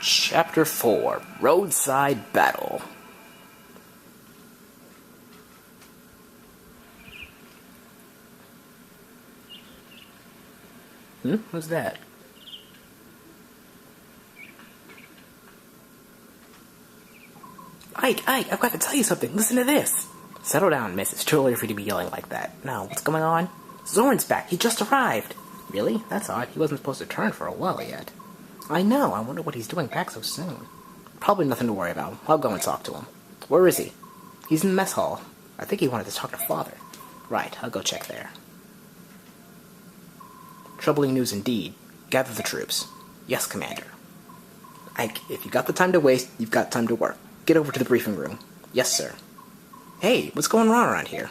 Chapter 4, Roadside Battle. Who's that? Ike, I've got to tell you something. Listen to this. Settle down, miss. It's too early for you to be yelling like that. Now, what's going on? Soren's back. He just arrived. Really? That's odd. He wasn't supposed to turn for a while yet. I know. I wonder what he's doing back so soon. Probably nothing to worry about. I'll go and talk to him. Where is he? He's in the mess hall. I think he wanted to talk to Father. Right, I'll go check there. Troubling news indeed. Gather the troops. Yes, Commander. Ike, if you got the time to waste, you've got time to work. Get over to the briefing room. Yes, sir. Hey, what's going on around here?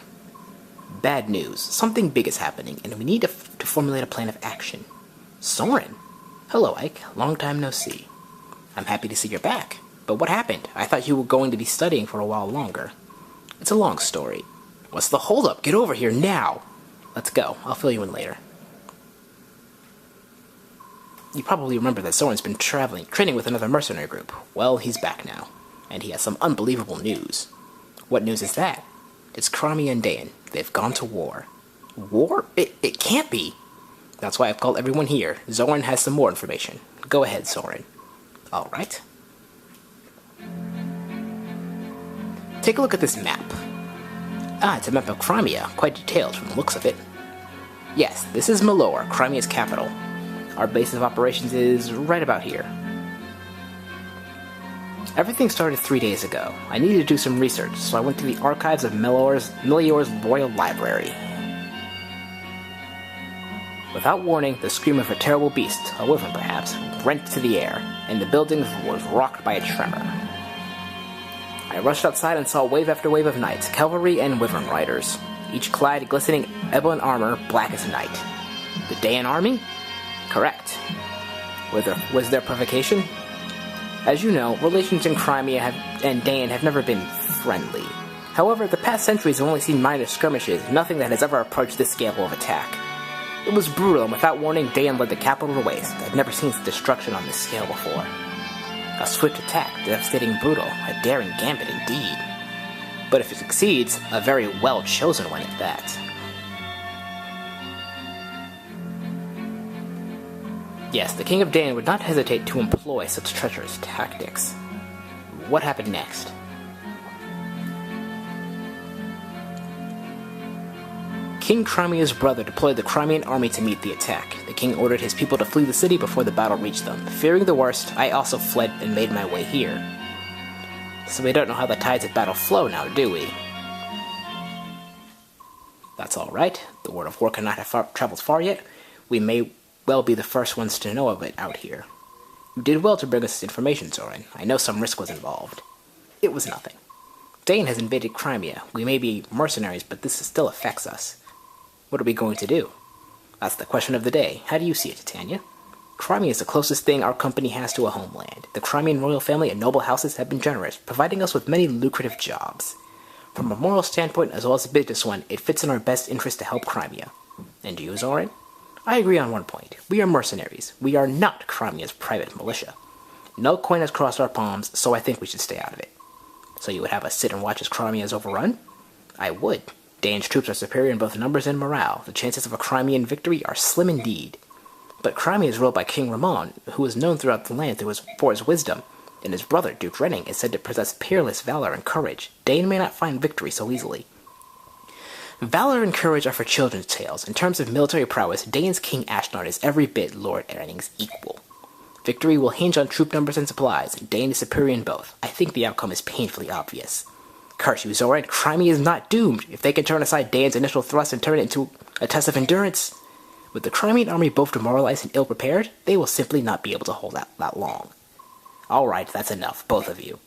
Bad news. Something big is happening, and we need to formulate a plan of action. Soren? Hello, Ike. Long time no see. I'm happy to see you're back. But what happened? I thought you were going to be studying for a while longer. It's a long story. What's the holdup? Get over here now! Let's go. I'll fill you in later. You probably remember that Soren's been training with another mercenary group. Well, he's back now. And he has some unbelievable news. What news is that? It's Crimea and Daein. They've gone to war. War? It can't be! That's why I've called everyone here. Soren has some more information. Go ahead, Soren. Alright. Take a look at this map. Ah, it's a map of Crimea, quite detailed from the looks of it. Yes, this is Malor, Crimea's capital. Our base of operations is right about here. Everything started 3 days ago. I needed to do some research, so I went to the archives of Melior's Royal Library. Without warning, the scream of a terrible beast, a wyvern perhaps, rent to the air, and the building was rocked by a tremor. I rushed outside and saw wave after wave of knights, cavalry, and wyvern riders, each clad glistening ebon armor black as night. The Daein army? Correct. Was there provocation? As you know, relations in Crimea and Daein have never been friendly. However, the past centuries have only seen minor skirmishes, nothing that has ever approached this scale of attack. It was brutal, and without warning, Daein led the capital to waste. I've never seen destruction on this scale before. A swift attack, devastating and brutal, a daring gambit indeed. But if it succeeds, a very well-chosen one at that. Yes, the King of Daein would not hesitate to employ such treacherous tactics. What happened next? King Crimea's brother deployed the Crimean army to meet the attack. The king ordered his people to flee the city before the battle reached them. Fearing the worst, I also fled and made my way here. So we don't know how the tides of battle flow now, do we? That's alright. The word of war cannot have traveled far yet. We may well be the first ones to know of it out here. You did well to bring us this information, Soren. I know some risk was involved. It was nothing. Daein has invaded Crimea. We may be mercenaries, but this still affects us. What are we going to do? That's the question of the day. How do you see it, Titania? Crimea is the closest thing our company has to a homeland. The Crimean royal family and noble houses have been generous, providing us with many lucrative jobs. From a moral standpoint as well as a business one, it fits in our best interest to help Crimea. And you, Soren? I agree on one point. We are mercenaries. We are not Crimea's private militia. No coin has crossed our palms, so I think we should stay out of it. So you would have us sit and watch as Crimea is overrun? I would. Daein's troops are superior in both numbers and morale. The chances of a Crimean victory are slim indeed. But Crimea is ruled by King Ramon, who is known throughout the land for his wisdom, and his brother, Duke Renning, is said to possess peerless valor and courage. Daein may not find victory so easily. Valor and courage are for children's tales. In terms of military prowess, Daein's King Ashnard is every bit Lord Renning's equal. Victory will hinge on troop numbers and supplies. Daein is superior in both. I think the outcome is painfully obvious. Curse you, Soren, Crimea is not doomed. If they can turn aside Daein's initial thrust and turn it into a test of endurance, with the Crimean army both demoralized and ill-prepared, they will simply not be able to hold out that long. Alright, that's enough, both of you.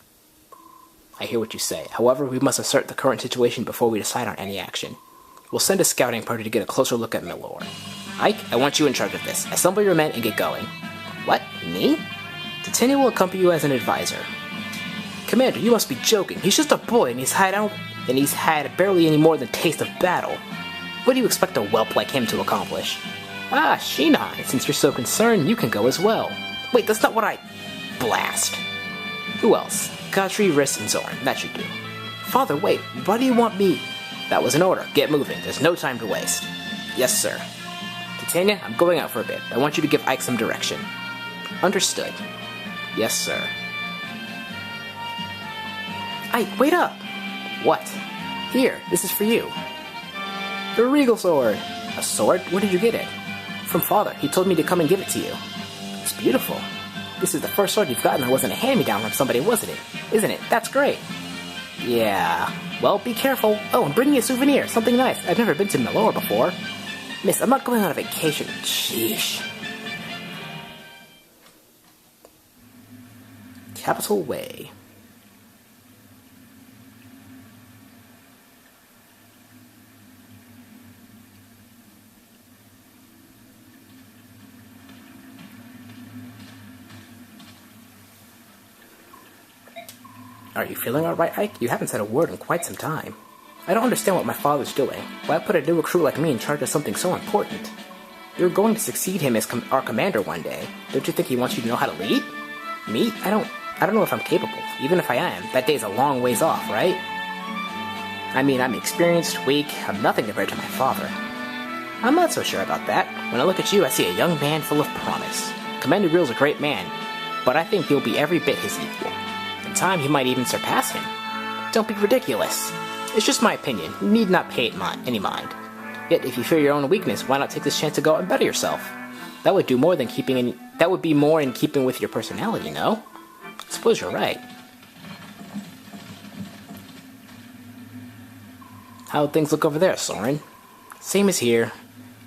I hear what you say. However, we must assert the current situation before we decide on any action. We'll send a scouting party to get a closer look at Malor. Ike, I want you in charge of this. Assemble your men and get going. What? Me? Titania will accompany you as an advisor. Commander, you must be joking. He's just a boy and he's had barely any more than taste of battle. What do you expect a whelp like him to accomplish? Ah, Shinon, since you're so concerned, you can go as well. Wait, that's not what I... blast. Who else? Godfrey, Riss, and Soren. That should do. Father, wait. Why do you want me? That was an order. Get moving. There's no time to waste. Yes, sir. Titania, I'm going out for a bit. I want you to give Ike some direction. Understood. Yes, sir. Ike, wait up! What? Here, this is for you. The Regal Sword! A sword? Where did you get it? From Father. He told me to come and give it to you. It's beautiful. This is the first sword you've gotten that wasn't a hand-me-down from somebody, wasn't it? Isn't it? That's great. Yeah. Well, be careful. Oh, and bring me a souvenir. Something nice. I've never been to Melora before. Miss, I'm not going on a vacation. Sheesh. Capital Way. Are you feeling alright, Ike? You haven't said a word in quite some time. I don't understand what my father's doing. Why put a new recruit like me in charge of something so important? You're going to succeed him as our commander one day. Don't you think he wants you to know how to lead? Me? I don't know if I'm capable. Even if I am, that day's a long ways off, right? I mean, I'm experienced, weak, I'm nothing compared to my father. I'm not so sure about that. When I look at you, I see a young man full of promise. Commander Grill's a great man, but I think you'll be every bit his equal. In time, he might even surpass him. Don't be ridiculous. It's just my opinion. You need not pay it any mind. Yet, if you fear your own weakness, why not take this chance to go out and better yourself? That would do more than that would be more in keeping with your personality, no? I suppose you're right. How'd things look over there, Soren? Same as here.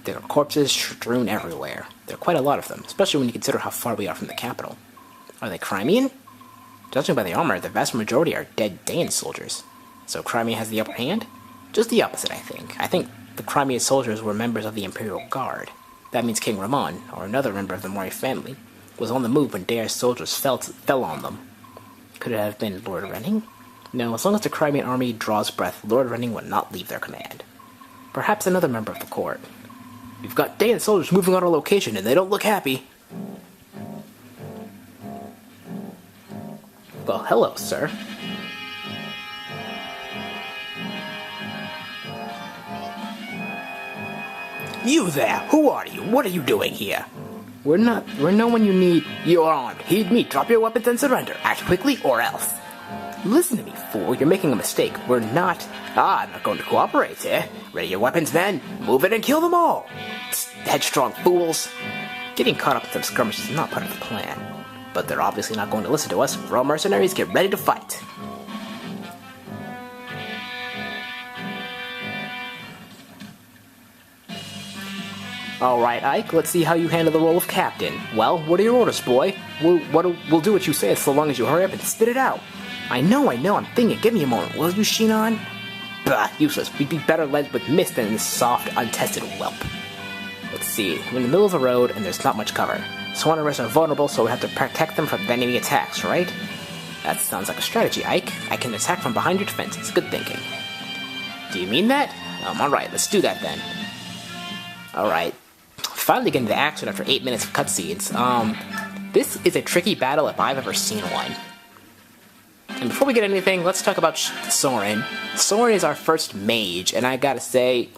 There are corpses strewn everywhere. There are quite a lot of them, especially when you consider how far we are from the capital. Are they Crimean? Judging by the armor, the vast majority are dead Daein soldiers. So Crimea has the upper hand? Just the opposite, I think. I think the Crimean soldiers were members of the Imperial Guard. That means King Ramon, or another member of the Mori family, was on the move when Daein's soldiers fell on them. Could it have been Lord Renning? No, as long as the Crimean army draws breath, Lord Renning would not leave their command. Perhaps another member of the court. We've got Daein soldiers moving on our location, and they don't look happy. Well, hello, sir. You there! Who are you? What are you doing here? We're no one you need. You're armed. Heed me. Drop your weapons and surrender. Act quickly or else. Listen to me, fool. You're making a mistake. We're not... I'm not going to cooperate, eh? Ready your weapons, men. Move it and kill them all. Headstrong fools. Getting caught up in some skirmishes is not part of the plan. But they're obviously not going to listen to us. We're all mercenaries. Get ready to fight. Alright, Ike, let's see how you handle the role of captain. Well, what are your orders, boy? We'll do what you say so long as you hurry up and spit it out. I know, I'm thinking. Give me a moment, will you, Shinon? Bah, useless. We'd be better led with mist than this soft, untested whelp. Let's see. We're in the middle of the road, and there's not much cover. Soren and Riss are vulnerable, so we have to protect them from enemy attacks, right? That sounds like a strategy, Ike. I can attack from behind your defenses. Good thinking. Do you mean that? Alright, let's do that then. Alright. Finally getting to action after 8 minutes of cutscenes. This is a tricky battle if I've ever seen one. And before we get anything, let's talk about Soren. Soren is our first mage, and I gotta say,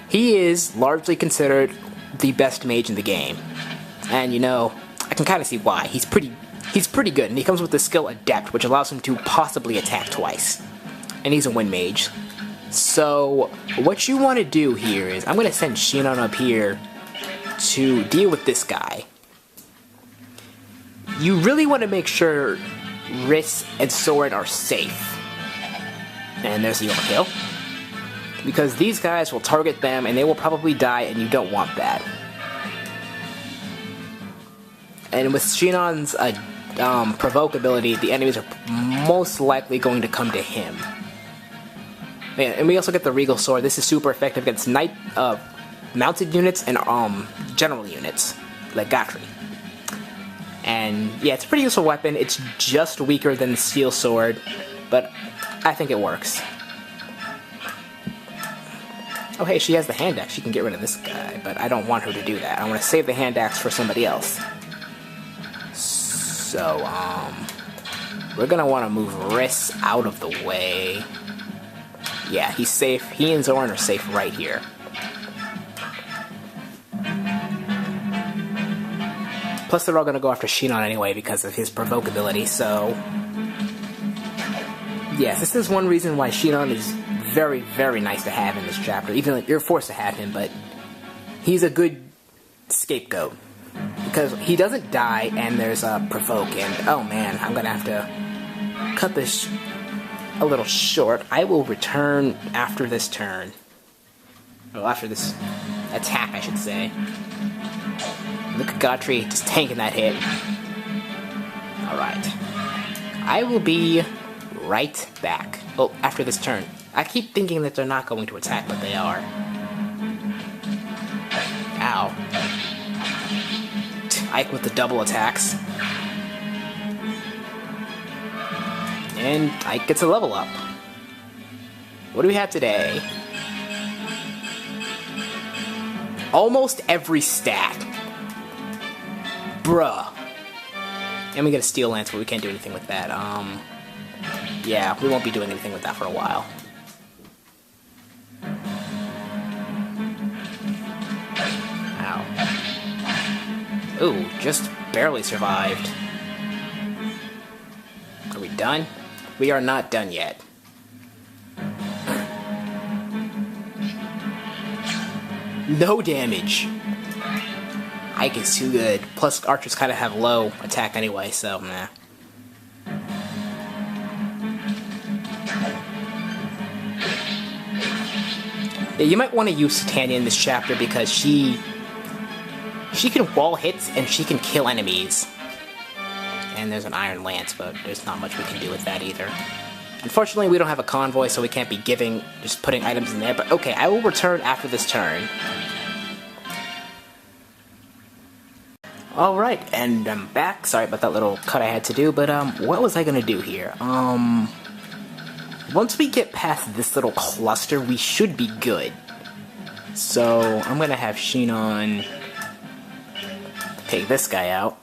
he is largely considered the best mage in the game. And you know, I can kind of see why. He's pretty good, and he comes with the skill Adept, which allows him to possibly attack twice. And he's a wind mage. So, what you want to do here is, I'm going to send Shinon up here to deal with this guy. You really want to make sure Riss and Soren are safe. And there's the overkill. Because these guys will target them, and they will probably die, and you don't want that. And with Shinon's provoke ability, the enemies are most likely going to come to him. Yeah, and we also get the Regal Sword. This is super effective against mounted units and general units, like Gatri. And yeah, it's a pretty useful weapon. It's just weaker than the Steel Sword, but I think it works. Oh hey, she has the hand axe. She can get rid of this guy, but I don't want her to do that. I want to save the hand axe for somebody else. So, we're gonna want to move Riss out of the way. Yeah, he's safe. He and Soren are safe right here. Plus, they're all gonna go after Shinon anyway because of his provoke ability, so... Yes, this is one reason why Shinon is very, very nice to have in this chapter. Even if you're forced to have him, but he's a good scapegoat. Because he doesn't die, and there's a provoke, and oh man, I'm gonna have to cut this a little short. I will return after this turn. Well, after this attack, I should say. Look at Godfrey just tanking that hit. Alright. I will be right back. Oh, after this turn. I keep thinking that they're not going to attack, but they are. Ow. Ike with the double attacks. And Ike gets a level up. What do we have today? Almost every stat. Bruh. And we get a Steel Lance, but we can't do anything with that. Yeah, we won't be doing anything with that for a while. Ow. Ooh, just barely survived. Are we done? We are not done yet. No damage. Ike is too good. Plus, archers kind of have low attack anyway, so nah. Yeah, you might want to use Tanya in this chapter because she can wall hits and she can kill enemies. And there's an Iron Lance, but there's not much we can do with that either. Unfortunately, we don't have a convoy, so we can't be just putting items in there. But okay, I will return after this turn. Alright, and I'm back. Sorry about that little cut I had to do, but what was I gonna do here? Once we get past this little cluster, we should be good. So, I'm gonna have Shinon take this guy out.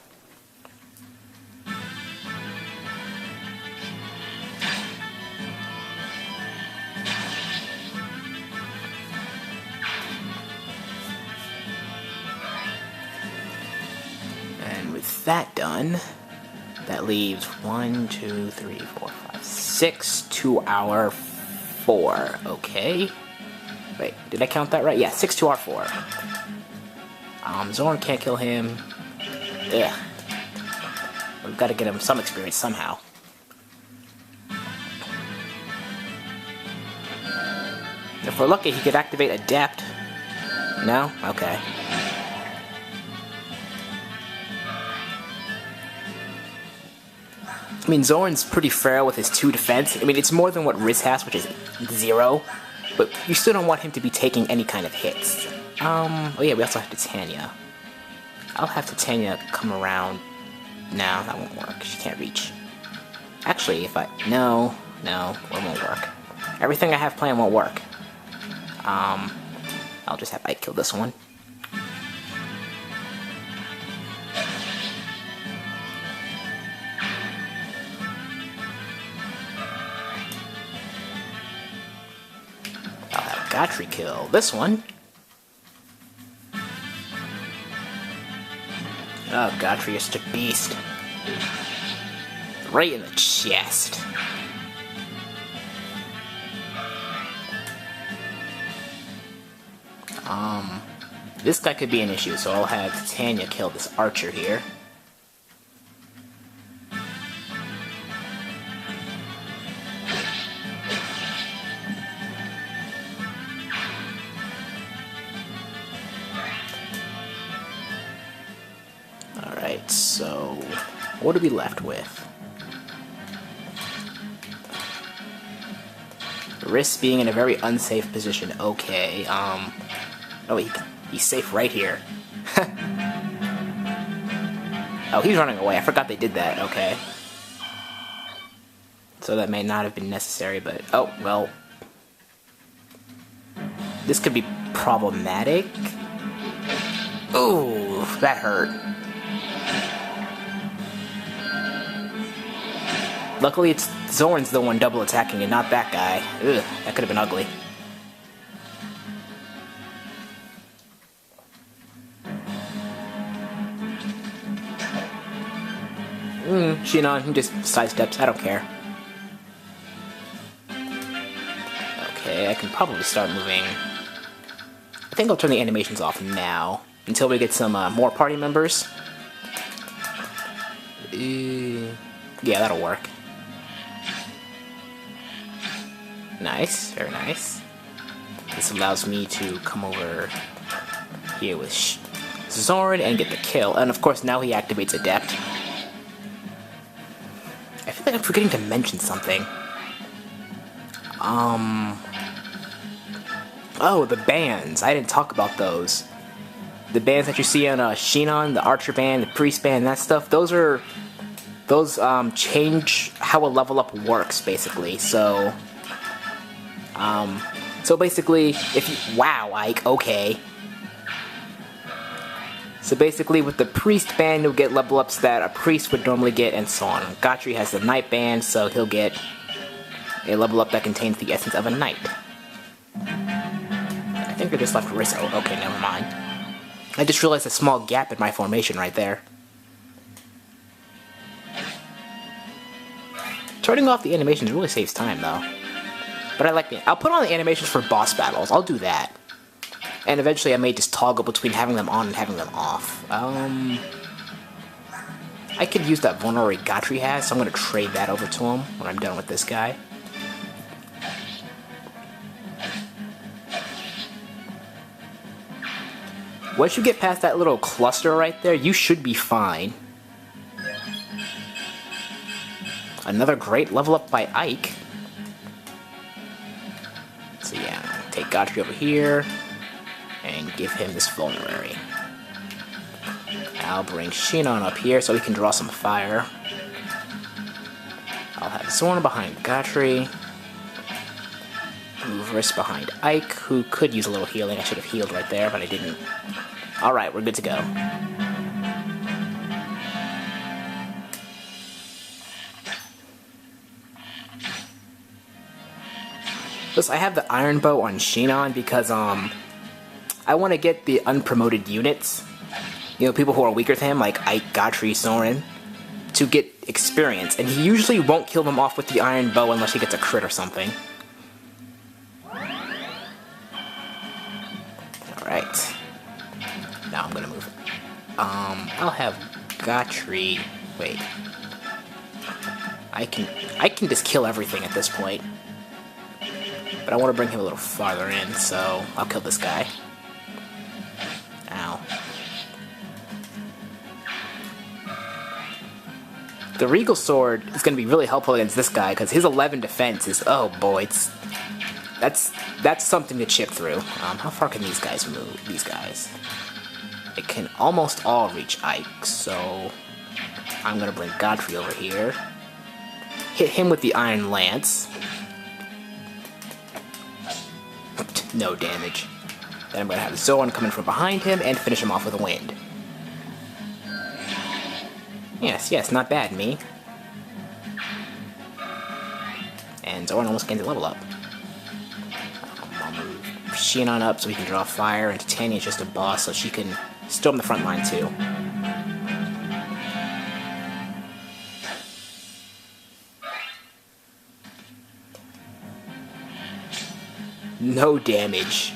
And with that done, that leaves 1, 2, 3, 4, 5, 6 to our 4. Okay. Wait, did I count that right? Yeah, 6 to our 4. Soren can't kill him. Ugh. We've got to get him some experience somehow. If we're lucky, he could activate Adapt. No? Okay. I mean, Zoran's pretty frail with his 2 defense. I mean, it's more than what Riz has, which is 0. But you still don't want him to be taking any kind of hits. Oh yeah, we also have Titania. I'll have Titania come around. No, that won't work. She can't reach. Actually, if I... No, it won't work. Everything I have planned won't work. I'll just have Ike kill this one. I'll have Godfrey kill this one. Oh, Godfrey is such a beast. Right in the chest. This guy could be an issue, so I'll have Titania kill this archer here. Alright, so what are we left with? Risk being in a very unsafe position. Okay, oh, he's safe right here. Oh, he's running away. I forgot they did that. Okay. So that may not have been necessary, but... Oh, well. This could be problematic. Ooh, that hurt. Luckily, it's Soren's the one double attacking and not that guy. Ugh, that could have been ugly. Shinon, he just sidesteps. I don't care. Okay, I can probably start moving. I think I'll turn the animations off now until we get some more party members. Yeah, that'll work. Nice, very nice. This allows me to come over here with Soren and get the kill. And of course, now he activates Adept. I feel like I'm forgetting to mention something. Oh, the bands. I didn't talk about those. The bands that you see on Shinon, the Archer band, the Priest band, that stuff, those change how a level up works, basically. So basically, if you... Wow, Ike, okay. So basically, with the Priest band, you'll get level ups that a Priest would normally get, and so on. Gotri has the Knight band, so he'll get a level up that contains the essence of a Knight. I think I just left Risso. Okay, never mind. I just realized a small gap in my formation right there. Turning off the animations really saves time, though. But I like the... I'll put on the animations for boss battles. I'll do that. And eventually I may just toggle between having them on and having them off. I could use that vulnerability Gotri has, so I'm going to trade that over to him when I'm done with this guy. Once you get past that little cluster right there, you should be fine. Another great level up by Ike. So yeah, take Gotri over here and give him this vulnerary. I'll bring Shinon up here so he can draw some fire. I'll have Soren behind Gotri. Move Riss behind Ike, who could use a little healing. I should have healed right there, but I didn't. Alright, we're good to go. Plus, I have the Iron Bow on Shinon because, I want to get the unpromoted units. You know, people who are weaker than him, like Ike, Gotri, Soren, to get experience. And he usually won't kill them off with the Iron Bow unless he gets a crit or something. Alright. Now I'm gonna move it. I'll have Gotri... Wait. I can just kill everything at this point. But I want to bring him a little farther in, so I'll kill this guy. Ow. The Regal Sword is going to be really helpful against this guy, because his 11 defense is... Oh boy, that's something to chip through. How far can these guys move? These guys. It can almost all reach Ike, so... I'm going to bring Godfrey over here. Hit him with the Iron Lance. No damage. Then I'm going to have Soren come in from behind him and finish him off with a wind. Yes, not bad, me. And Soren almost gains a level up. I'll move Shinon up so he can draw fire, and Titania's just a boss so she can storm the front line too. No damage.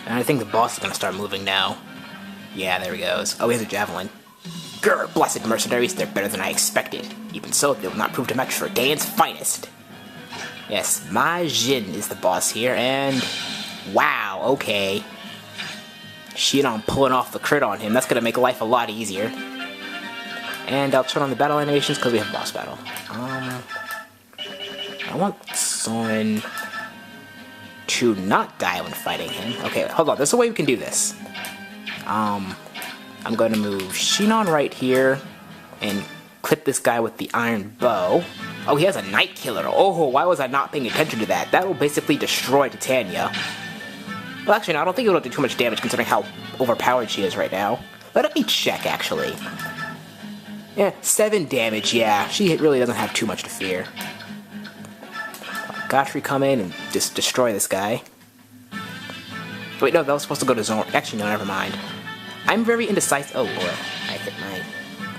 And I think the boss is going to start moving now. Yeah, there he goes. Oh, he has a javelin. Grr, blessed mercenaries, they're better than I expected. Even so, they will not prove to match for Daein's finest. Yes, Mage is the boss here, and... Wow, okay. Shinon pulling off the crit on him. That's going to make life a lot easier. And I'll turn on the battle animations because we have boss battle. I want Soren to not die when fighting him. Okay, hold on. There's a way we can do this. I'm going to move Shinon right here and clip this guy with the Iron Bow. Oh, he has a Night Killer. Oh, why was I not paying attention to that? That will basically destroy Titania. Well, actually, no, I don't think it'll do too much damage considering how overpowered she is right now. Let me check, actually. Yeah, 7 damage, yeah. She really doesn't have too much to fear. Godfrey, come in and just destroy this guy. Wait, no, that was supposed to go to Soren. Actually, no, never mind. I'm very indecisive. Oh, Lord. I hit my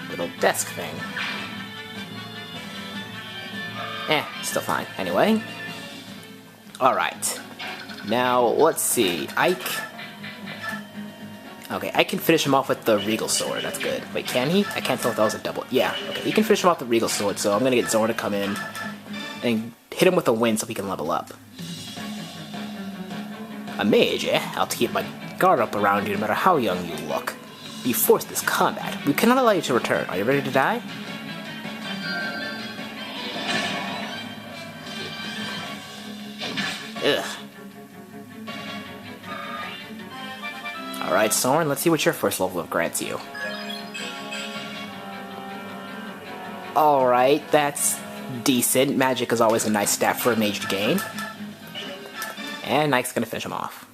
little desk thing. Still fine. Anyway. Alright. Now, let's see. Ike. Okay, I can finish him off with the Regal Sword. That's good. Wait, can he? I can't tell if that was a double. Yeah, okay. He can finish him off with the Regal Sword, so I'm gonna get Soren to come in and hit him with a wind so he can level up. A mage, eh? I'll keep my guard up around you no matter how young you look. You forced this combat. We cannot allow you to return. Are you ready to die? Ugh. Alright, Soren, let's see what your first level up grants you. Alright, that's decent. Magic is always a nice stat for a mage to gain. And Ike's gonna finish him off.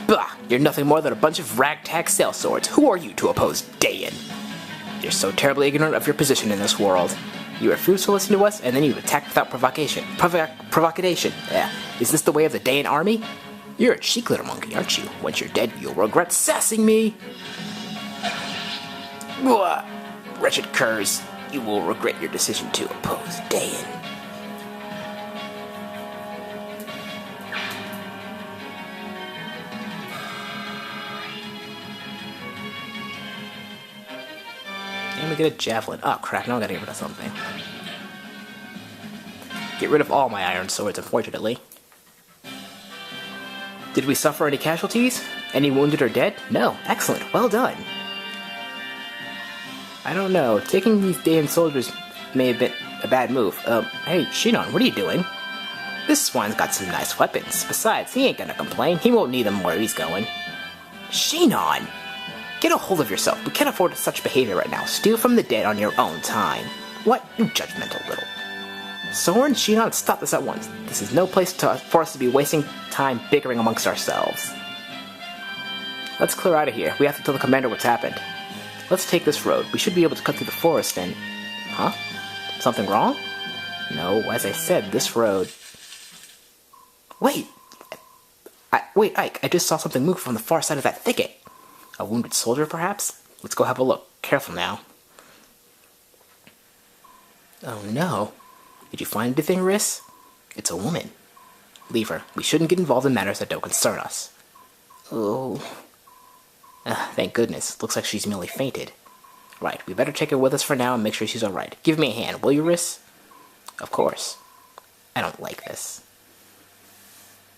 Bah! You're nothing more than a bunch of ragtag sellswords. Who are you to oppose Daein? You're so terribly ignorant of your position in this world. You refuse to listen to us, and then you attack without provocation. Provocation. Yeah. Is this the way of the Daein army? You're a cheeky little monkey, aren't you? Once you're dead, you'll regret sassing me. Blah. Wretched curs, you will regret your decision to oppose Daein. And we get a javelin. Oh crap, now I gotta get rid of something. Get rid of all my iron swords, unfortunately. Did we suffer any casualties? Any wounded or dead? No. Excellent. Well done. I don't know. Taking these Daein soldiers may have been a bad move. Hey, Shinon, what are you doing? This swine's got some nice weapons. Besides, he ain't gonna complain. He won't need them where he's going. Shinon! Get a hold of yourself. We can't afford such behavior right now. Steal from the dead on your own time. What? You judgmental little... Soren, Shinon, stop this at once. This is no place for us to be wasting time bickering amongst ourselves. Let's clear out of here. We have to tell the commander what's happened. Let's take this road. We should be able to cut through the forest and... Huh? Something wrong? No, as I said, this road... Wait! Wait, Ike, I just saw something move from the far side of that thicket. A wounded soldier, perhaps? Let's go have a look. Careful now. Oh no. Did you find anything, Riss? It's a woman. Leave her. We shouldn't get involved in matters that don't concern us. Oh. Thank goodness. Looks like she's merely fainted. Right, we better take her with us for now and make sure she's alright. Give me a hand, will you, Riss? Of course. I don't like this.